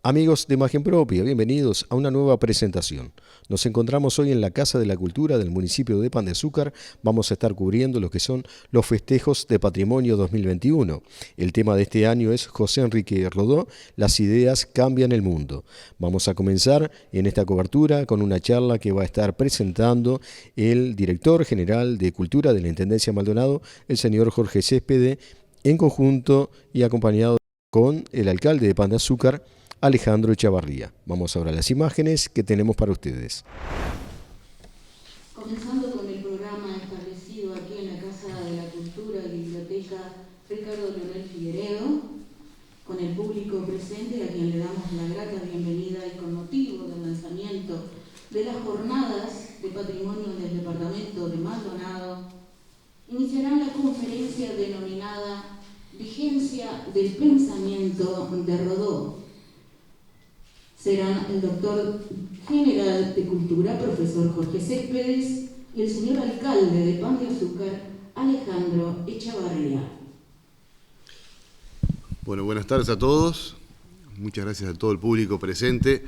Amigos de Imagen Propia, bienvenidos a una nueva presentación. Nos encontramos hoy en la Casa de la Cultura del municipio de Pan de Azúcar. Vamos a estar cubriendo lo que son los festejos de Patrimonio 2021. El tema de este año es José Enrique Rodó, las ideas cambian el mundo. Vamos a comenzar en esta cobertura con una charla que va a estar presentando el director general de Cultura de la Intendencia Maldonado, el señor Jorge Céspedes, en conjunto y acompañado con el alcalde de Pan de Azúcar, Alejandro Echavarría. Vamos ahora a las imágenes que tenemos para ustedes. Comenzando con el programa establecido aquí en la Casa de la Cultura y Biblioteca Ricardo Leonel Figueredo, con el público presente a quien le damos la grata bienvenida y con motivo del lanzamiento de las jornadas de patrimonio del departamento de Maldonado, iniciarán la conferencia denominada Vigencia del Pensamiento de Rodó. Serán el doctor general de Cultura, profesor Jorge Céspedes, y el señor alcalde de Pan de Azúcar, Alejandro Echavarría. Bueno, buenas tardes a todos. Muchas gracias a todo el público presente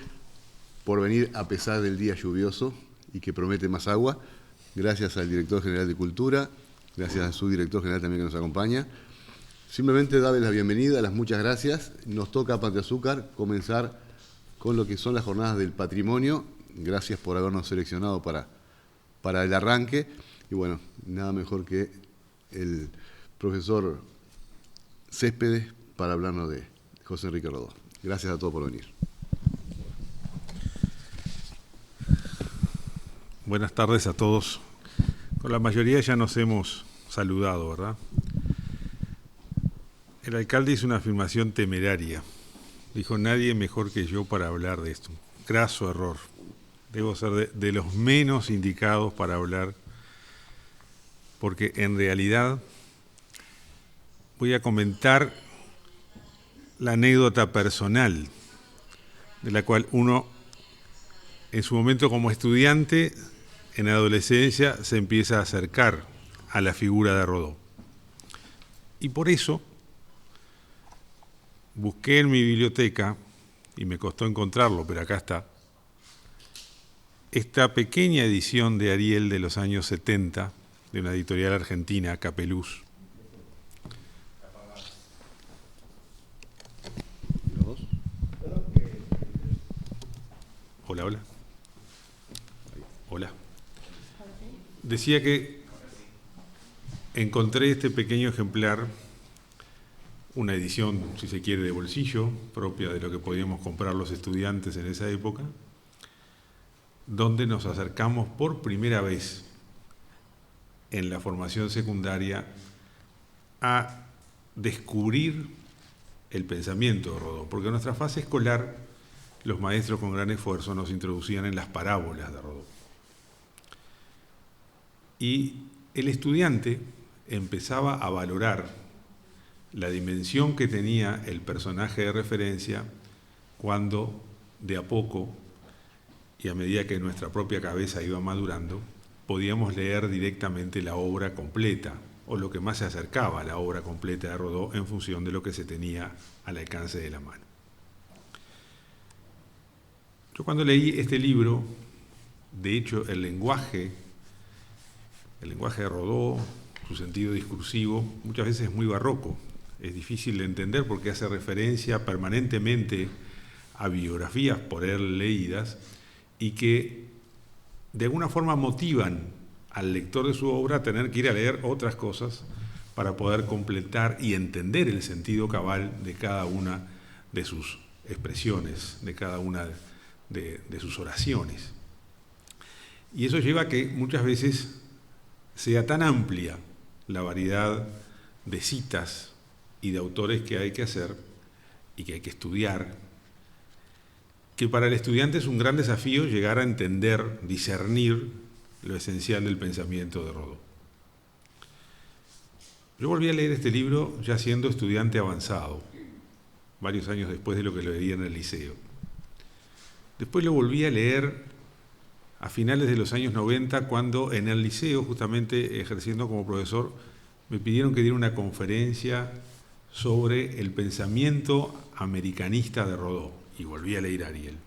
por venir a pesar del día lluvioso y que promete más agua. Gracias al director general de Cultura, gracias a su director general también que nos acompaña. Simplemente darles la bienvenida, las muchas gracias. Nos toca a Pan de Azúcar comenzar con lo que son las jornadas del patrimonio. Gracias por habernos seleccionado para el arranque. Y bueno, nada mejor que el profesor Céspedes para hablarnos de José Enrique Rodó. Gracias a todos por venir. Buenas tardes a todos. Con la mayoría ya nos hemos saludado, ¿verdad? El alcalde hizo una afirmación temeraria. Dijo, nadie mejor que yo para hablar de esto. Graso error. Debo ser de los menos indicados para hablar, porque en realidad voy a comentar la anécdota personal, de la cual uno, en su momento como estudiante, en adolescencia, se empieza a acercar a la figura de Rodó. Y por eso busqué en mi biblioteca, y me costó encontrarlo, pero acá está, esta pequeña edición de Ariel de los años 70, de una editorial argentina, Capeluz. Hola, hola. Hola. Decía que encontré este pequeño ejemplar, una edición, si se quiere, de bolsillo, propia de lo que podíamos comprar los estudiantes en esa época, donde nos acercamos por primera vez en la formación secundaria a descubrir el pensamiento de Rodó, porque en nuestra fase escolar los maestros con gran esfuerzo nos introducían en las parábolas de Rodó. Y el estudiante empezaba a valorar la dimensión que tenía el personaje de referencia cuando de a poco, y a medida que nuestra propia cabeza iba madurando, podíamos leer directamente la obra completa, o lo que más se acercaba a la obra completa de Rodó en función de lo que se tenía al alcance de la mano. Yo cuando leí este libro, de hecho el lenguaje de Rodó, su sentido discursivo, muchas veces es muy barroco. Es difícil de entender porque hace referencia permanentemente a biografías por él leídas y que de alguna forma motivan al lector de su obra a tener que ir a leer otras cosas para poder completar y entender el sentido cabal de cada una de sus expresiones, de cada una de sus oraciones. Y eso lleva a que muchas veces sea tan amplia la variedad de citas y de autores que hay que hacer y que hay que estudiar, que para el estudiante es un gran desafío llegar a entender, discernir lo esencial del pensamiento de Rodó. Yo volví a leer este libro ya siendo estudiante avanzado, varios años después de lo que lo leía en el liceo. Después lo volví a leer a finales de los años 90, cuando en el liceo, justamente ejerciendo como profesor, me pidieron que diera una conferencia sobre el pensamiento americanista de Rodó. y volví a leer a Ariel.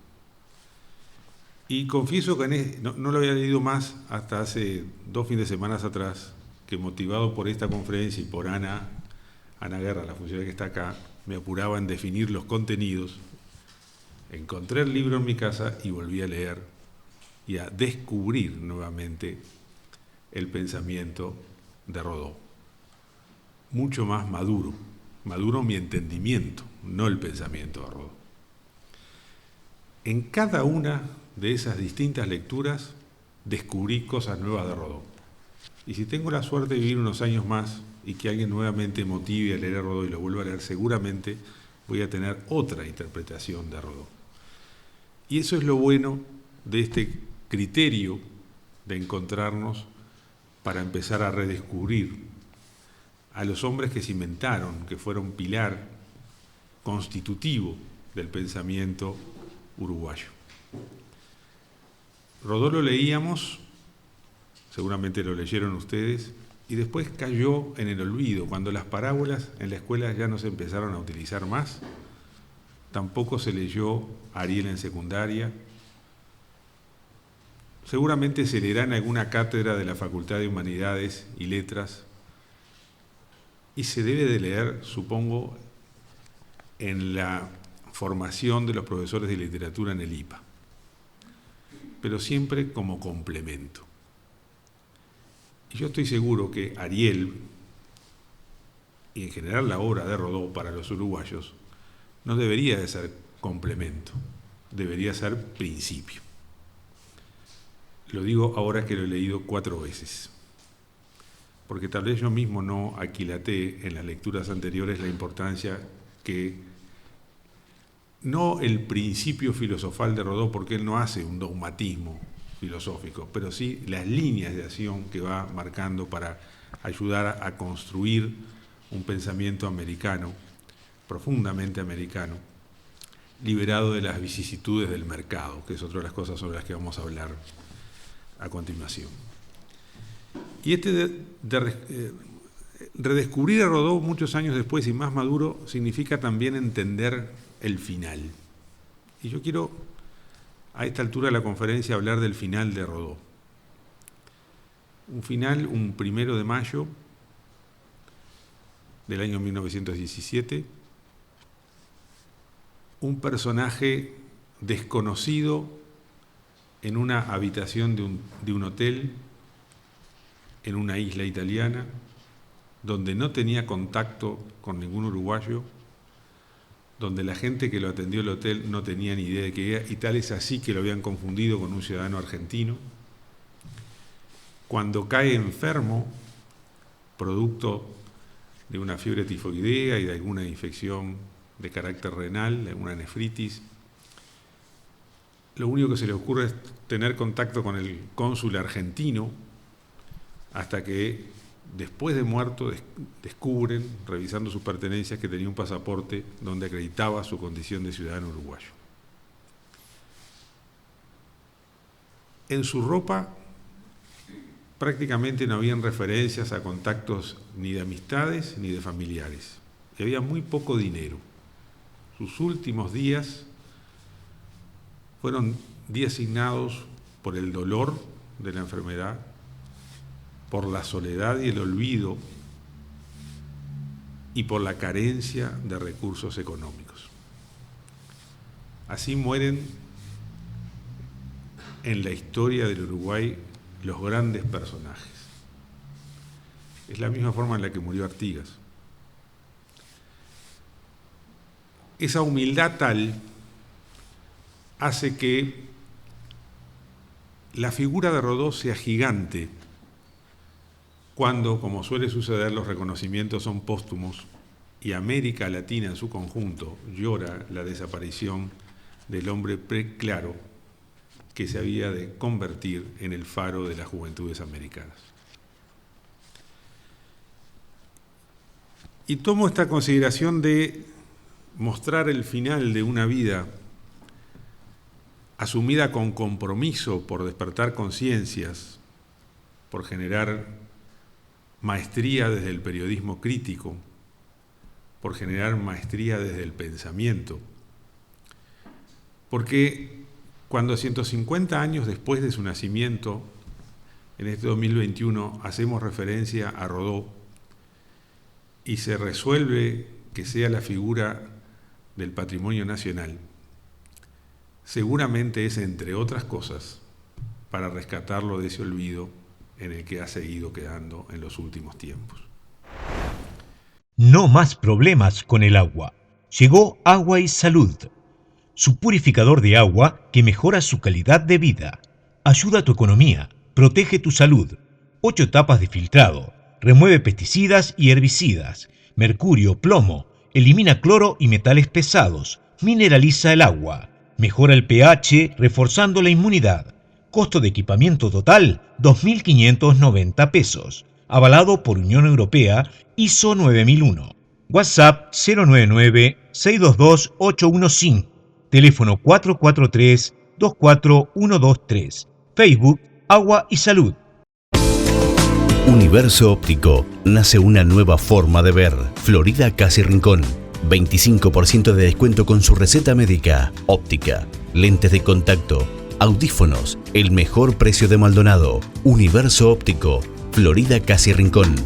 Y confieso que no lo había leído más hasta hace 2 fines de semana atrás, que motivado por esta conferencia y por Ana Guerra, la funcionaria que está acá, me apuraba en definir los contenidos. Encontré el libro en mi casa y volví a leer y a descubrir nuevamente el pensamiento de Rodó. Mucho más maduro mi entendimiento, no el pensamiento de Rodó. En cada una de esas distintas lecturas descubrí cosas nuevas de Rodó. Y si tengo la suerte de vivir unos años más y que alguien nuevamente motive a leer a Rodó y lo vuelva a leer, seguramente voy a tener otra interpretación de Rodó. Y eso es lo bueno de este criterio de encontrarnos para empezar a redescubrir a los hombres que cimentaron, que fueron pilar constitutivo del pensamiento uruguayo. Rodó lo leíamos, seguramente lo leyeron ustedes, y después cayó en el olvido. Cuando las parábolas en la escuela ya no se empezaron a utilizar más, tampoco se leyó Ariel en secundaria. Seguramente se leerá en alguna cátedra de la Facultad de Humanidades y Letras, y se debe de leer, supongo, en la formación de los profesores de literatura en el IPA, pero siempre como complemento. Y yo estoy seguro que Ariel, y en general la obra de Rodó para los uruguayos, no debería de ser complemento, debería ser principio. Lo digo ahora que lo he leído 4 veces, porque tal vez yo mismo no aquilaté en las lecturas anteriores la importancia que, no el principio filosofal de Rodó, porque él no hace un dogmatismo filosófico, pero sí las líneas de acción que va marcando para ayudar a construir un pensamiento americano, profundamente americano, liberado de las vicisitudes del mercado, que es otra de las cosas sobre las que vamos a hablar a continuación. Y redescubrir a Rodó muchos años después y más maduro significa también entender el final. Y yo quiero a esta altura de la conferencia hablar del final de Rodó. Un final, un 1 de mayo del año 1917, un personaje desconocido en una habitación de un hotel en una isla italiana, donde no tenía contacto con ningún uruguayo, donde la gente que lo atendió el hotel no tenía ni idea de qué era, y tal es así que lo habían confundido con un ciudadano argentino. Cuando cae enfermo, producto de una fiebre tifoidea y de alguna infección de carácter renal, de alguna nefritis, lo único que se le ocurre es tener contacto con el cónsul argentino, hasta que después de muerto descubren, revisando sus pertenencias, que tenía un pasaporte donde acreditaba su condición de ciudadano uruguayo. En su ropa prácticamente no habían referencias a contactos ni de amistades ni de familiares. Y había muy poco dinero. Sus últimos días fueron días signados por el dolor de la enfermedad, por la soledad y el olvido y por la carencia de recursos económicos. Así mueren en la historia del Uruguay los grandes personajes. Es la misma forma en la que murió Artigas. Esa humildad tal hace que la figura de Rodó sea gigante cuando, como suele suceder, los reconocimientos son póstumos y América Latina en su conjunto llora la desaparición del hombre preclaro que se había de convertir en el faro de las juventudes americanas. Y tomo esta consideración de mostrar el final de una vida asumida con compromiso por despertar conciencias, por generar maestría desde el periodismo crítico, por generar maestría desde el pensamiento, Porque cuando 150 años después de su nacimiento, en este 2021, hacemos referencia a Rodó y se resuelve que sea la figura del patrimonio nacional, seguramente es, entre otras cosas, para rescatarlo de ese olvido en el que ha seguido quedando en los últimos tiempos. No más problemas con el agua. Llegó Agua y Salud, su purificador de agua que mejora su calidad de vida, ayuda tu economía, protege tu salud. 8 etapas de filtrado, remueve pesticidas y herbicidas, mercurio, plomo, elimina cloro y metales pesados, mineraliza el agua, mejora el pH reforzando la inmunidad. Costo de equipamiento total, 2.590 pesos. Avalado por Unión Europea, ISO 9001. WhatsApp 099-622-815. Teléfono 443-24123. Facebook Agua y Salud. Universo Óptico. Nace una nueva forma de ver. Florida Casi Rincón. 25% de descuento con su receta médica. Óptica, lentes de contacto, audífonos. El mejor precio de Maldonado. Universo Óptico. Florida Casi Rincón.